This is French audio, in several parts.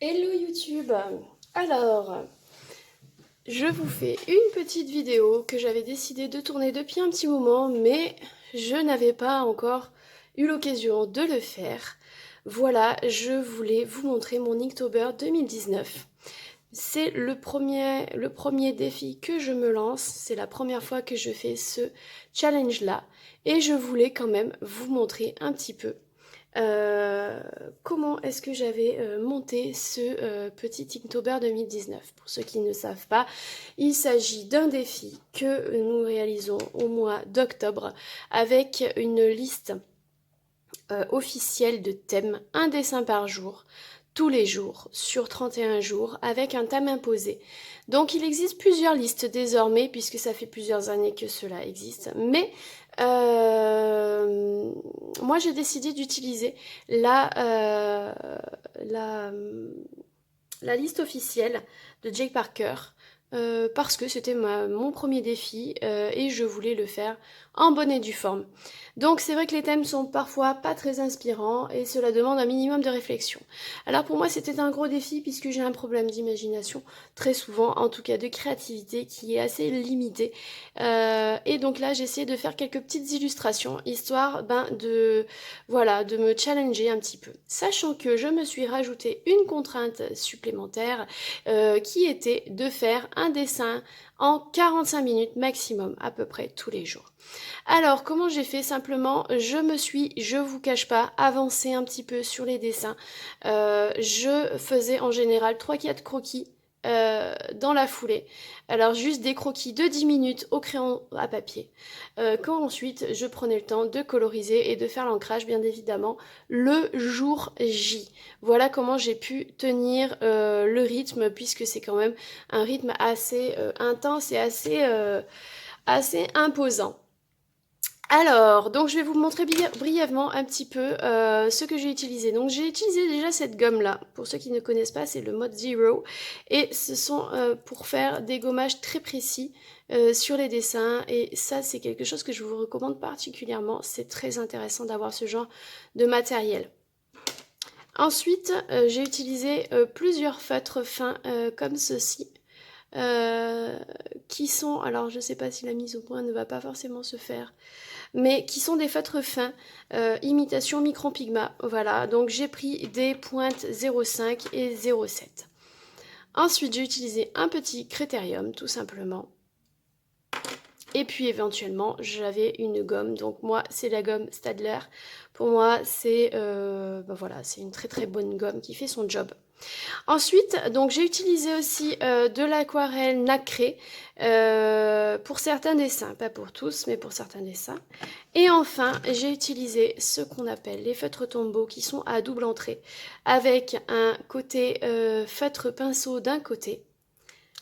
Hello YouTube! Alors, je vous fais une petite vidéo que j'avais décidé de tourner depuis un petit moment, mais je n'avais pas encore eu l'occasion de le faire. Voilà, je voulais vous montrer mon Inktober 2019. C'est le premier défi que je me lance, c'est la première fois que je fais ce challenge-là, et je voulais quand même vous montrer un petit peu euh, comment est-ce que j'avais monté ce petit Inktober 2019. Pour ceux qui ne savent pas, il s'agit d'un défi que nous réalisons au mois d'octobre avec une liste officielle de thèmes, un dessin par jour, tous les jours, sur 31 jours, avec un thème imposé. Donc il existe plusieurs listes désormais, puisque ça fait plusieurs années que cela existe, mais moi j'ai décidé d'utiliser la, euh, la, la liste officielle de Jake Parker parce que c'était mon premier défi et je voulais le faire en bonne et due forme. Donc c'est vrai que les thèmes sont parfois pas très inspirants et cela demande un minimum de réflexion. Alors pour moi c'était un gros défi puisque j'ai un problème d'imagination très souvent, en tout cas de créativité qui est assez limité. Et donc là j'ai essayé de faire quelques petites illustrations histoire de me challenger un petit peu. Sachant que je me suis rajouté une contrainte supplémentaire qui était de faire un dessin en 45 minutes maximum, à peu près tous les jours. Alors, comment j'ai fait? Simplement, je vous cache pas, avancé un petit peu sur les dessins. Je faisais en général 3-4 croquis dans la foulée. Alors juste des croquis de 10 minutes au crayon à papier. Quand ensuite je prenais le temps de coloriser et de faire l'ancrage bien évidemment le jour J. Voilà comment j'ai pu tenir le rythme puisque c'est quand même un rythme assez intense et assez imposant. Alors, donc je vais vous montrer brièvement un petit peu ce que j'ai utilisé. Donc j'ai utilisé déjà cette gomme-là. Pour ceux qui ne connaissent pas, c'est le mode Zero. Et ce sont pour faire des gommages très précis sur les dessins. Et ça, c'est quelque chose que je vous recommande particulièrement. C'est très intéressant d'avoir ce genre de matériel. Ensuite, j'ai utilisé plusieurs feutres fins comme ceci. euh, qui sont, alors je ne sais pas si la mise au point ne va pas forcément se faire, mais qui sont des feutres fins, imitation micropigma. Voilà, donc j'ai pris des pointes 0,5 et 0,7. Ensuite, j'ai utilisé un petit critérium, tout simplement. Et puis éventuellement, j'avais une gomme. Donc moi, c'est la gomme Stadler. Pour moi, voilà, c'est une très très bonne gomme qui fait son job. Ensuite, donc j'ai utilisé aussi de l'aquarelle nacrée pour certains dessins, pas pour tous, mais pour certains dessins. Et enfin, j'ai utilisé ce qu'on appelle les feutres tombeaux qui sont à double entrée, avec un côté feutre pinceau d'un côté,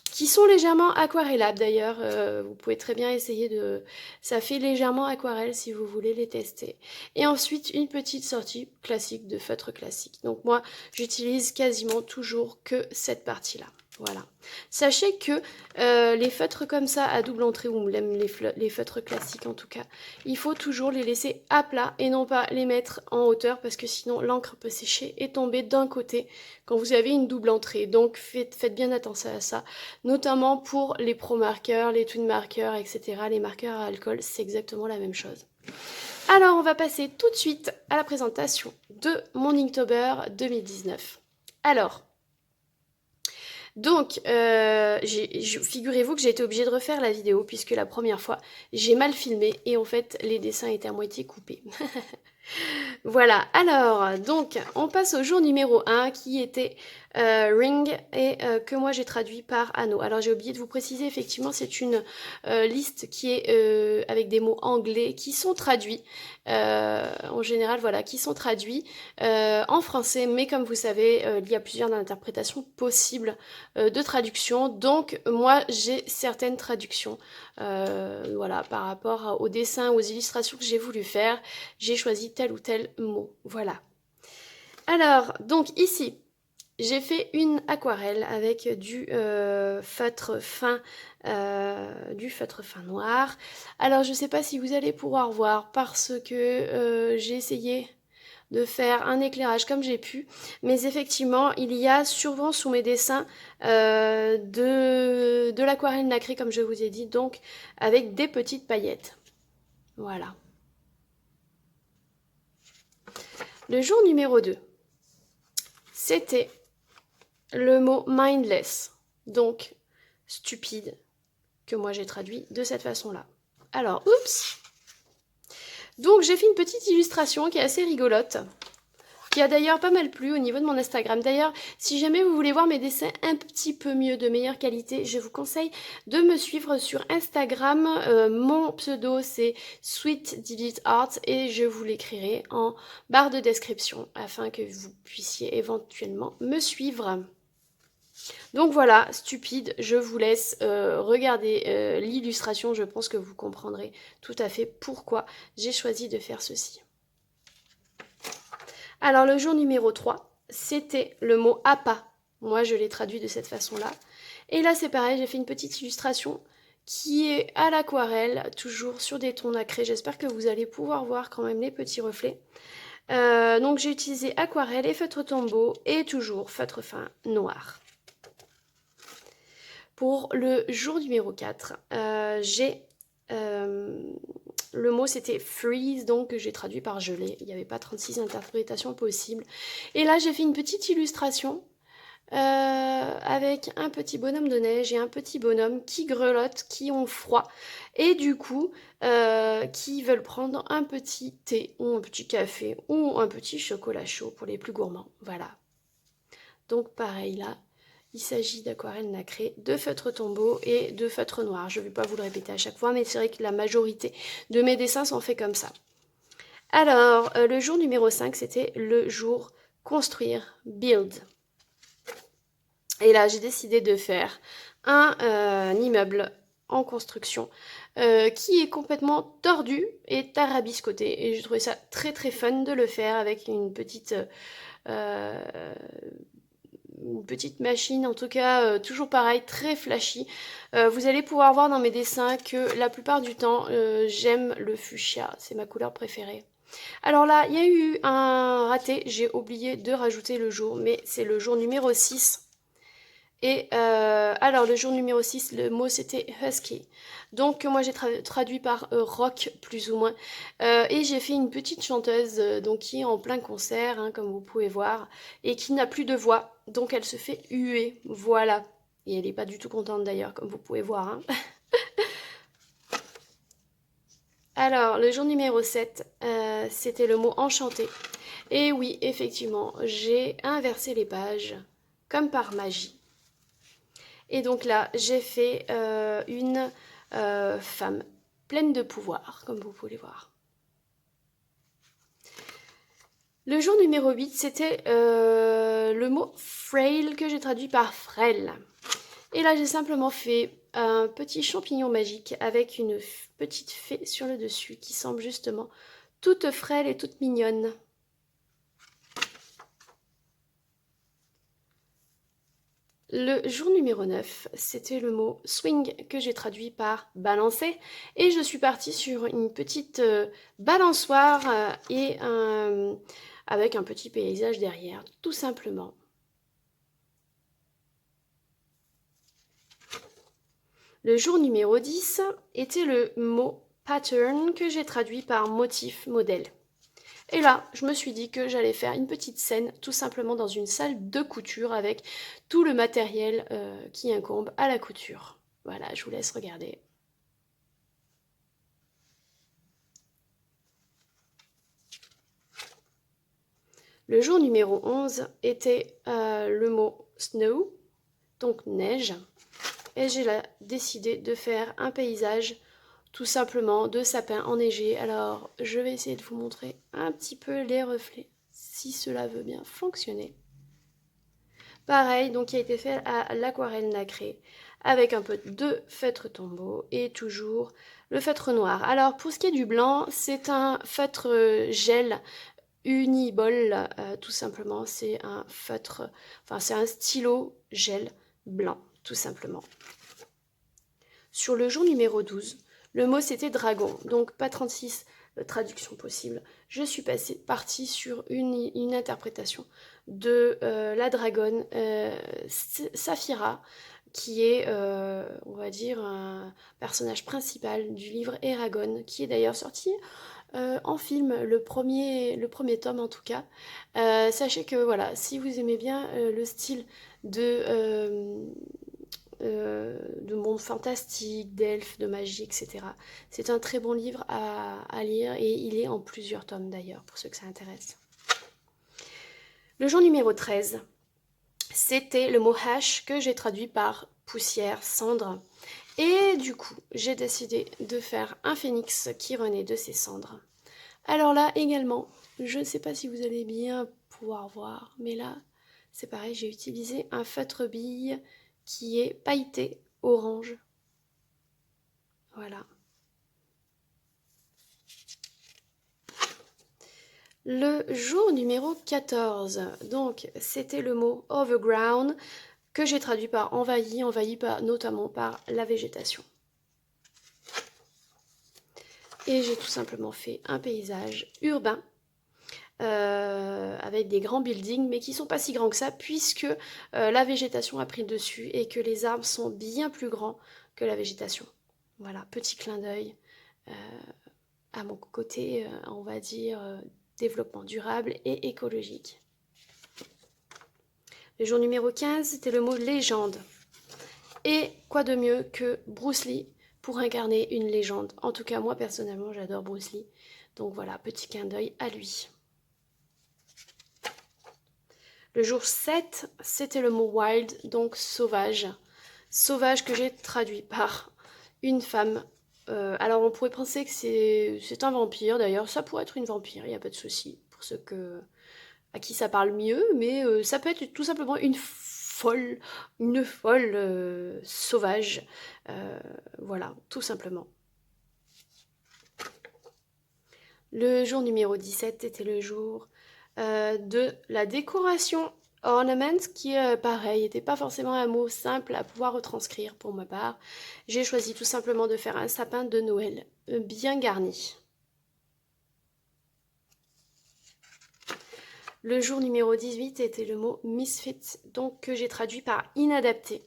qui sont légèrement aquarellables d'ailleurs. Vous pouvez très bien essayer de... Ça fait légèrement aquarelle si vous voulez les tester. Et ensuite, une petite sortie classique de feutre classique. Donc moi, j'utilise quasiment toujours que cette partie-là. Voilà. Sachez que les feutres comme ça à double entrée, ou même les feutres classiques en tout cas, il faut toujours les laisser à plat et non pas les mettre en hauteur parce que sinon l'encre peut sécher et tomber d'un côté quand vous avez une double entrée. Donc faites bien attention à ça, notamment pour les pro marqueurs, les twin marqueurs, etc. Les marqueurs à alcool, c'est exactement la même chose. Alors on va passer tout de suite à la présentation de mon Inktober 2019. Alors, donc, figurez-vous que j'ai été obligée de refaire la vidéo puisque la première fois, j'ai mal filmé et en fait, les dessins étaient à moitié coupés. Voilà, alors, donc, on passe au jour numéro 1 qui était Ring et que moi j'ai traduit par anneau. Alors j'ai oublié de vous préciser, effectivement, c'est une liste qui est avec des mots anglais qui sont traduits, en général, voilà, qui sont traduits en français, mais comme vous savez, il y a plusieurs interprétations possibles de traduction. Donc moi j'ai certaines traductions, voilà, par rapport aux dessins, aux illustrations que j'ai voulu faire, j'ai choisi tel ou tel mot. Voilà. Alors, donc ici, j'ai fait une aquarelle avec du feutre fin noir. Alors, je ne sais pas si vous allez pouvoir voir parce que j'ai essayé de faire un éclairage comme j'ai pu. Mais effectivement, il y a souvent sous mes dessins de l'aquarelle nacrée, comme je vous ai dit, donc avec des petites paillettes. Voilà. Le jour numéro 2, c'était le mot mindless, donc stupide, que moi j'ai traduit de cette façon-là. Alors, oups! Donc j'ai fait une petite illustration qui est assez rigolote, qui a d'ailleurs pas mal plu au niveau de mon Instagram. D'ailleurs, si jamais vous voulez voir mes dessins un petit peu mieux, de meilleure qualité, je vous conseille de me suivre sur Instagram. Mon pseudo, c'est Sweet Delete Art et je vous l'écrirai en barre de description afin que vous puissiez éventuellement me suivre. Donc voilà, stupide, je vous laisse regarder l'illustration. Je pense que vous comprendrez tout à fait pourquoi j'ai choisi de faire ceci. Alors le jour numéro 3, c'était le mot appât. Moi je l'ai traduit de cette façon-là. Et là c'est pareil, j'ai fait une petite illustration qui est à l'aquarelle, toujours sur des tons nacrés. J'espère que vous allez pouvoir voir quand même les petits reflets. Donc j'ai utilisé aquarelle et feutre tombeau et toujours feutre fin noir. Pour le jour numéro 4, j'ai... le mot c'était freeze, donc j'ai traduit par gelé. Il n'y avait pas 36 interprétations possibles. Et là j'ai fait une petite illustration avec un petit bonhomme de neige et un petit bonhomme qui grelottent, qui ont froid. Et du coup, qui veulent prendre un petit thé ou un petit café ou un petit chocolat chaud pour les plus gourmands. Voilà. Donc pareil là. Il s'agit d'aquarelle nacrée, de feutre tombeau et de feutre noir. Je ne vais pas vous le répéter à chaque fois, mais c'est vrai que la majorité de mes dessins sont faits comme ça. Alors, le jour numéro 5, c'était le jour construire, build. Et là, j'ai décidé de faire un immeuble en construction qui est complètement tordu et tarabiscoté. Et j'ai trouvé ça très très fun de le faire avec une petite machine, en tout cas toujours pareil, très flashy. Vous allez pouvoir voir dans mes dessins que la plupart du temps j'aime le fuchsia, c'est ma couleur préférée. Alors là, il y a eu un raté, j'ai oublié de rajouter le jour, mais c'est le jour numéro 6. Et alors le jour numéro 6, le mot c'était husky. Donc moi j'ai traduit par rock plus ou moins. Et j'ai fait une petite chanteuse donc qui est en plein concert, hein, comme vous pouvez voir, et qui n'a plus de voix. Donc elle se fait huer, voilà. Et elle n'est pas du tout contente d'ailleurs, comme vous pouvez voir. Hein. Alors le jour numéro 7, c'était le mot enchanté. Et oui, effectivement, j'ai inversé les pages, comme par magie. Et donc là, j'ai fait une femme pleine de pouvoir, comme vous pouvez voir. Le jour numéro 8, c'était le mot frail que j'ai traduit par frêle. Et là, j'ai simplement fait un petit champignon magique avec une petite fée sur le dessus qui semble justement toute frêle et toute mignonne. Le jour numéro 9, c'était le mot swing que j'ai traduit par balancer. Et je suis partie sur une petite balançoire et avec un petit paysage derrière, tout simplement. Le jour numéro 10 était le mot pattern que j'ai traduit par motif, modèle. Et là, je me suis dit que j'allais faire une petite scène tout simplement dans une salle de couture avec tout le matériel qui incombe à la couture. Voilà, je vous laisse regarder. Le jour numéro 11 était le mot snow, donc neige. Et j'ai là décidé de faire un paysage tout simplement de sapins enneigés. Alors, je vais essayer de vous montrer un petit peu les reflets, si cela veut bien fonctionner. Pareil, donc qui a été fait à l'aquarelle nacrée, avec un peu de feutre tombeau et toujours le feutre noir. Alors, pour ce qui est du blanc, c'est un feutre gel Uniball, tout simplement. C'est un feutre, enfin c'est un stylo gel blanc, tout simplement. Sur le jour numéro 12, le mot c'était dragon, donc pas 36 traductions possibles. je suis partie sur une interprétation de la dragonne Saphira, qui est, on va dire, un personnage principal du livre Eragon, qui est d'ailleurs sorti en film, le premier tome en tout cas. Sachez que voilà, si vous aimez bien le style de monde fantastique, d'elfes, de magie, etc. C'est un très bon livre à lire et il est en plusieurs tomes d'ailleurs, pour ceux que ça intéresse. Le jour numéro 13, c'était le mot hash que j'ai traduit par poussière, cendre. Et du coup, j'ai décidé de faire un phénix qui renaît de ses cendres. Alors là également, je ne sais pas si vous allez bien pouvoir voir, mais là, c'est pareil, j'ai utilisé un feutre bille qui est pailleté orange. Voilà. Le jour numéro 14, donc c'était le mot overground que j'ai traduit par envahi notamment par la végétation. Et j'ai tout simplement fait un paysage urbain avec des grands buildings, mais qui sont pas si grands que ça, puisque la végétation a pris le dessus et que les arbres sont bien plus grands que la végétation. Voilà, petit clin d'œil à mon côté, on va dire, développement durable et écologique. Le jour numéro 15, c'était le mot légende. Et quoi de mieux que Bruce Lee pour incarner une légende. En tout cas, moi personnellement, j'adore Bruce Lee. Donc voilà, petit clin d'œil à lui. Le jour 7, c'était le mot wild, donc sauvage. Sauvage que j'ai traduit par une femme. Alors on pourrait penser que c'est un vampire, d'ailleurs ça pourrait être une vampire, il n'y a pas de souci pour ceux à qui ça parle mieux, mais ça peut être tout simplement une folle sauvage. Voilà, tout simplement. Le jour numéro 17 était le jour de la décoration. Ornament, qui pareil, n'était pas forcément un mot simple à pouvoir retranscrire pour ma part. J'ai choisi tout simplement de faire un sapin de Noël bien garni. Le jour numéro 18 était le mot misfit, donc que j'ai traduit par inadapté.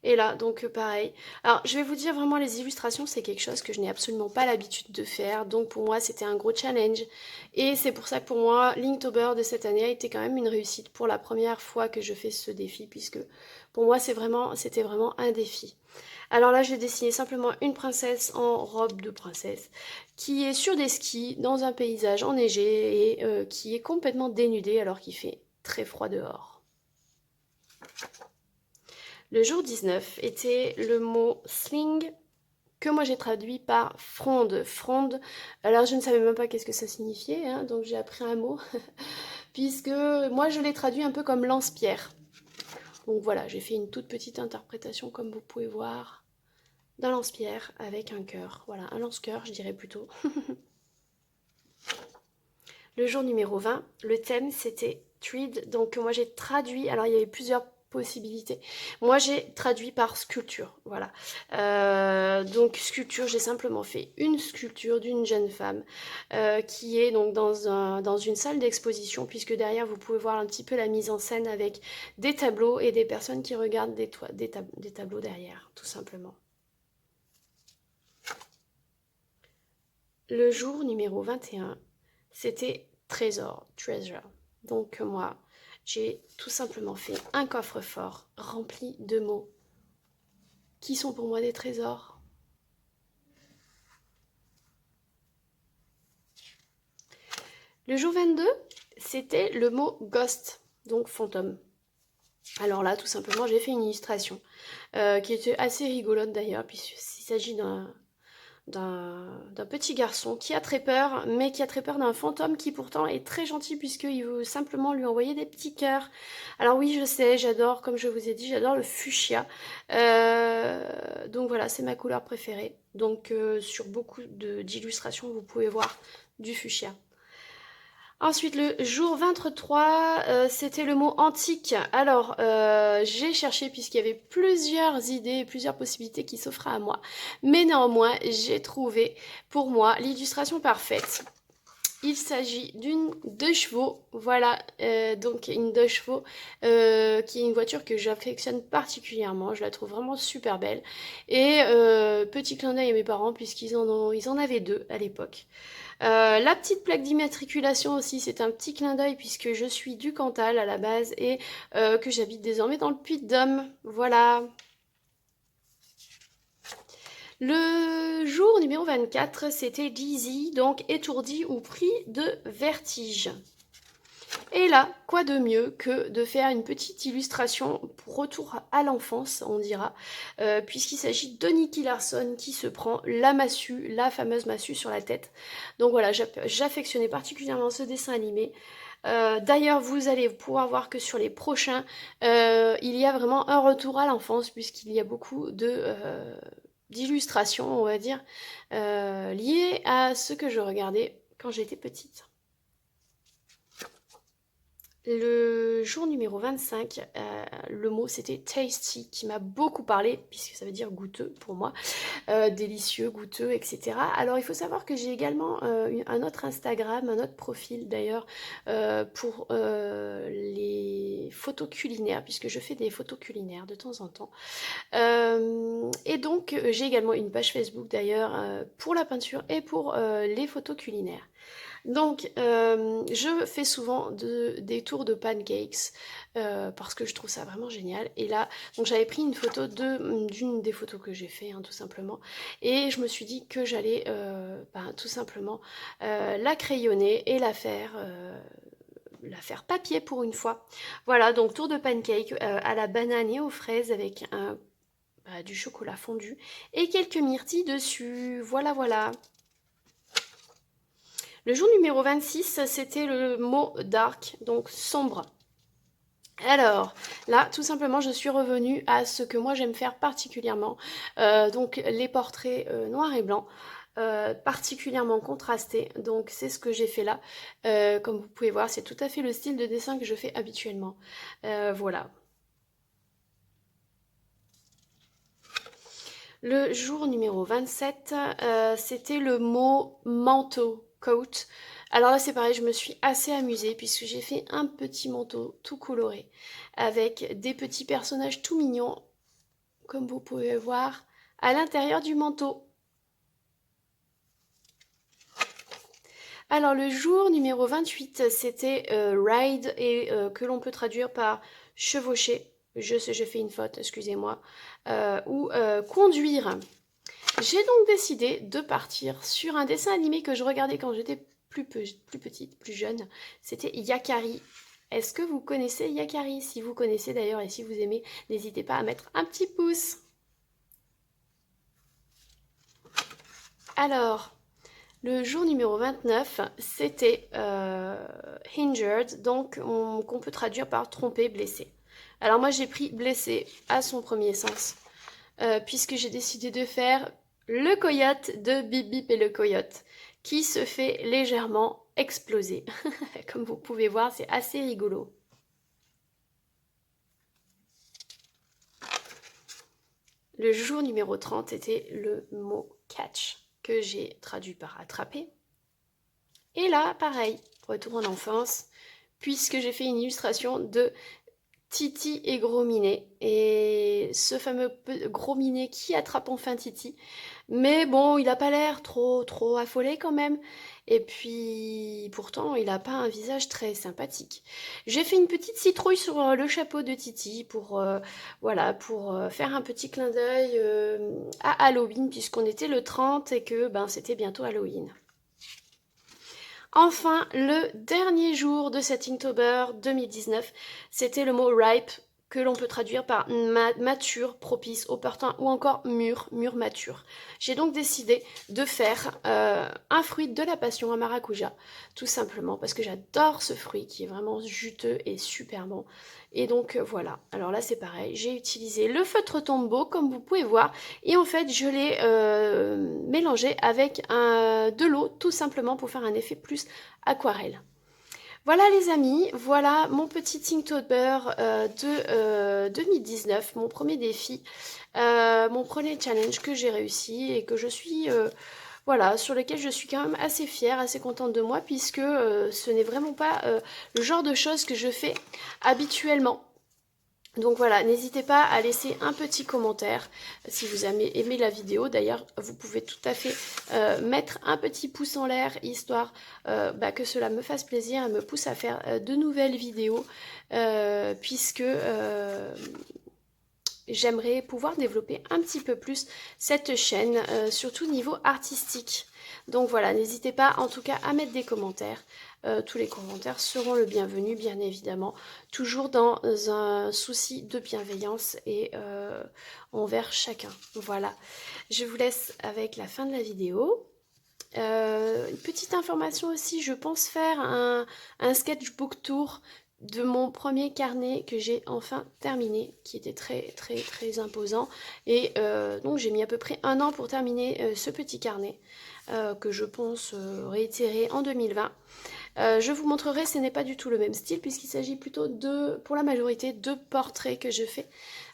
Et là, donc pareil. Alors, je vais vous dire vraiment, les illustrations, c'est quelque chose que je n'ai absolument pas l'habitude de faire. Donc, pour moi, c'était un gros challenge. Et c'est pour ça que pour moi, Linktober de cette année a été quand même une réussite pour la première fois que je fais ce défi, puisque pour moi, c'était vraiment un défi. Alors là, j'ai dessiné simplement une princesse en robe de princesse qui est sur des skis dans un paysage enneigé et qui est complètement dénudée alors qu'il fait très froid dehors. Le jour 19 était le mot sling que moi j'ai traduit par fronde. Fronde, alors je ne savais même pas qu'est-ce que ça signifiait, hein, donc j'ai appris un mot, puisque moi je l'ai traduit un peu comme lance-pierre. Donc voilà, j'ai fait une toute petite interprétation, comme vous pouvez voir, d'un lance-pierre avec un cœur. Voilà, un lance-cœur, je dirais plutôt. Le jour numéro 20, le thème c'était Treed, donc moi j'ai traduit, alors il y avait plusieurs possibilités. Moi j'ai traduit par sculpture, voilà. Donc sculpture, j'ai simplement fait une sculpture d'une jeune femme qui est donc dans une salle d'exposition, puisque derrière vous pouvez voir un petit peu la mise en scène avec des tableaux et des personnes qui regardent des tableaux derrière, tout simplement. Le jour numéro 21, c'était trésor, treasure. Donc moi, j'ai tout simplement fait un coffre-fort rempli de mots qui sont pour moi des trésors. Le jour 22, c'était le mot ghost, donc fantôme. Alors là, tout simplement, j'ai fait une illustration qui était assez rigolote d'ailleurs, puisqu'il s'agit d'un petit garçon qui a très peur, mais qui a très peur d'un fantôme qui pourtant est très gentil puisqu'il veut simplement lui envoyer des petits cœurs. Alors oui, je sais, j'adore, comme je vous ai dit, j'adore le fuchsia. Donc voilà, c'est ma couleur préférée. Donc sur beaucoup d'illustrations, vous pouvez voir du fuchsia. Ensuite, le jour 23, c'était le mot antique. Alors, j'ai cherché puisqu'il y avait plusieurs idées, plusieurs possibilités qui s'offraient à moi. Mais néanmoins, j'ai trouvé pour moi l'illustration parfaite. Il s'agit d'une 2 chevaux, voilà, donc une 2 chevaux qui est une voiture que j'affectionne particulièrement, je la trouve vraiment super belle. Et petit clin d'œil à mes parents ils en avaient deux à l'époque. La petite plaque d'immatriculation aussi, c'est un petit clin d'œil puisque je suis du Cantal à la base et que j'habite désormais dans le Puy-de-Dôme, voilà. Le jour numéro 24, c'était Lizzie, donc étourdie ou pris de vertige. Et là, quoi de mieux que de faire une petite illustration pour retour à l'enfance, on dira, puisqu'il s'agit de Nicky Larson qui se prend la massue, la fameuse massue sur la tête. Donc voilà, j'affectionnais particulièrement ce dessin animé. D'ailleurs, vous allez pouvoir voir que sur les prochains, il y a vraiment un retour à l'enfance, puisqu'il y a beaucoup d'illustrations, on va dire, liées à ce que je regardais quand j'étais petite. Le jour numéro 25, le mot c'était tasty qui m'a beaucoup parlé, puisque ça veut dire goûteux pour moi, délicieux, goûteux, etc. Alors il faut savoir que j'ai également un autre Instagram, un autre profil d'ailleurs, pour les photos culinaires, puisque je fais des photos culinaires de temps en temps. Et donc j'ai également une page Facebook d'ailleurs pour la peinture et pour les photos culinaires. Donc, je fais souvent des tours de pancakes parce que je trouve ça vraiment génial. Et là, donc j'avais pris une photo d'une des photos que j'ai fait, hein, tout simplement. Et je me suis dit que j'allais tout simplement la crayonner et la faire papier pour une fois. Voilà, donc tour de pancake à la banane et aux fraises avec du chocolat fondu et quelques myrtilles dessus. Voilà, voilà. Le jour numéro 26, c'était le mot dark, donc sombre. Alors, là, tout simplement, je suis revenue à ce que moi j'aime faire particulièrement, donc les portraits noirs et blancs, particulièrement contrastés, donc c'est ce que j'ai fait là. Comme vous pouvez voir, c'est tout à fait le style de dessin que je fais habituellement. Voilà. Le jour numéro 27, c'était le mot manteau, coat. Alors là, c'est pareil, je me suis assez amusée puisque j'ai fait un petit manteau tout coloré avec des petits personnages tout mignons, comme vous pouvez voir, à l'intérieur du manteau. Alors le jour numéro 28, c'était ride et que l'on peut traduire par chevaucher. Je sais, j'ai fait une faute, excusez-moi. Ou conduire. J'ai donc décidé de partir sur un dessin animé que je regardais quand j'étais plus petite, plus jeune. C'était Yakari. Est-ce que vous connaissez Yakari? Si vous connaissez d'ailleurs et si vous aimez, n'hésitez pas à mettre un petit pouce. Alors, le jour numéro 29, c'était injured, donc qu'on peut traduire par tromper, blessé. Alors moi j'ai pris blessé à son premier sens, puisque j'ai décidé de faire le coyote de Bip Bip et le coyote, qui se fait légèrement exploser. Comme vous pouvez voir, c'est assez rigolo. Le jour numéro 30 était le mot catch, que j'ai traduit par attraper. Et là, pareil, retour en enfance, puisque j'ai fait une illustration de Titi et Gros Minet. Et ce fameux Gros Minet qui attrape enfin Titi. Mais bon, il n'a pas l'air trop affolé quand même. Et puis, pourtant, il n'a pas un visage très sympathique. J'ai fait une petite citrouille sur le chapeau de Titi pour, faire un petit clin d'œil à Halloween, puisqu'on était le 30 et que c'était bientôt Halloween. Enfin, le dernier jour de cet Inktober 2019, c'était le mot ripe que l'on peut traduire par mature, propice, opportun ou encore mûr mature. J'ai donc décidé de faire un fruit de la passion à maracuja, tout simplement parce que j'adore ce fruit qui est vraiment juteux et super bon. Et donc voilà, alors là c'est pareil, j'ai utilisé le feutre Tombow comme vous pouvez voir et en fait je l'ai mélangé avec de l'eau tout simplement pour faire un effet plus aquarelle. Voilà les amis, voilà mon petit Inktober de 2019, mon premier défi, mon premier challenge que j'ai réussi et que je suis voilà, sur lequel je suis quand même assez fière, assez contente de moi, puisque ce n'est vraiment pas le genre de choses que je fais habituellement. Donc voilà, n'hésitez pas à laisser un petit commentaire si vous avez aimé la vidéo. D'ailleurs, vous pouvez tout à fait mettre un petit pouce en l'air, histoire que cela me fasse plaisir et me pousse à faire de nouvelles vidéos, puisque j'aimerais pouvoir développer un petit peu plus cette chaîne, surtout niveau artistique. Donc voilà, n'hésitez pas en tout cas à mettre des commentaires. Tous les commentaires seront le bienvenu, bien évidemment. Toujours dans un souci de bienveillance et envers chacun. Voilà, je vous laisse avec la fin de la vidéo. Une petite information aussi, je pense faire un sketchbook tour de mon premier carnet que j'ai enfin terminé, qui était très très très imposant. Et donc j'ai mis à peu près 1 an pour terminer ce petit carnet que je pense réitérer en 2020. Je vous montrerai, ce n'est pas du tout le même style puisqu'il s'agit plutôt de, pour la majorité, de portraits que je fais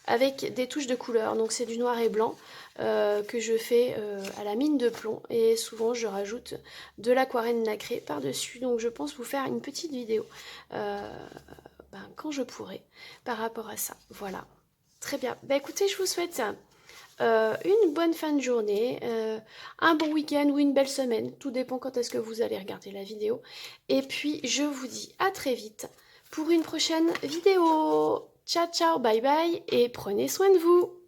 avec des touches de couleur. Donc c'est du noir et blanc que je fais à la mine de plomb et souvent je rajoute de l'aquarelle nacrée par-dessus. Donc je pense vous faire une petite vidéo quand je pourrai par rapport à ça. Voilà. Très bien. Bah écoutez, je vous souhaite une bonne fin de journée, un bon week-end ou une belle semaine. Tout dépend quand est-ce que vous allez regarder la vidéo. Et puis, je vous dis à très vite pour une prochaine vidéo. Ciao, ciao, bye bye et prenez soin de vous.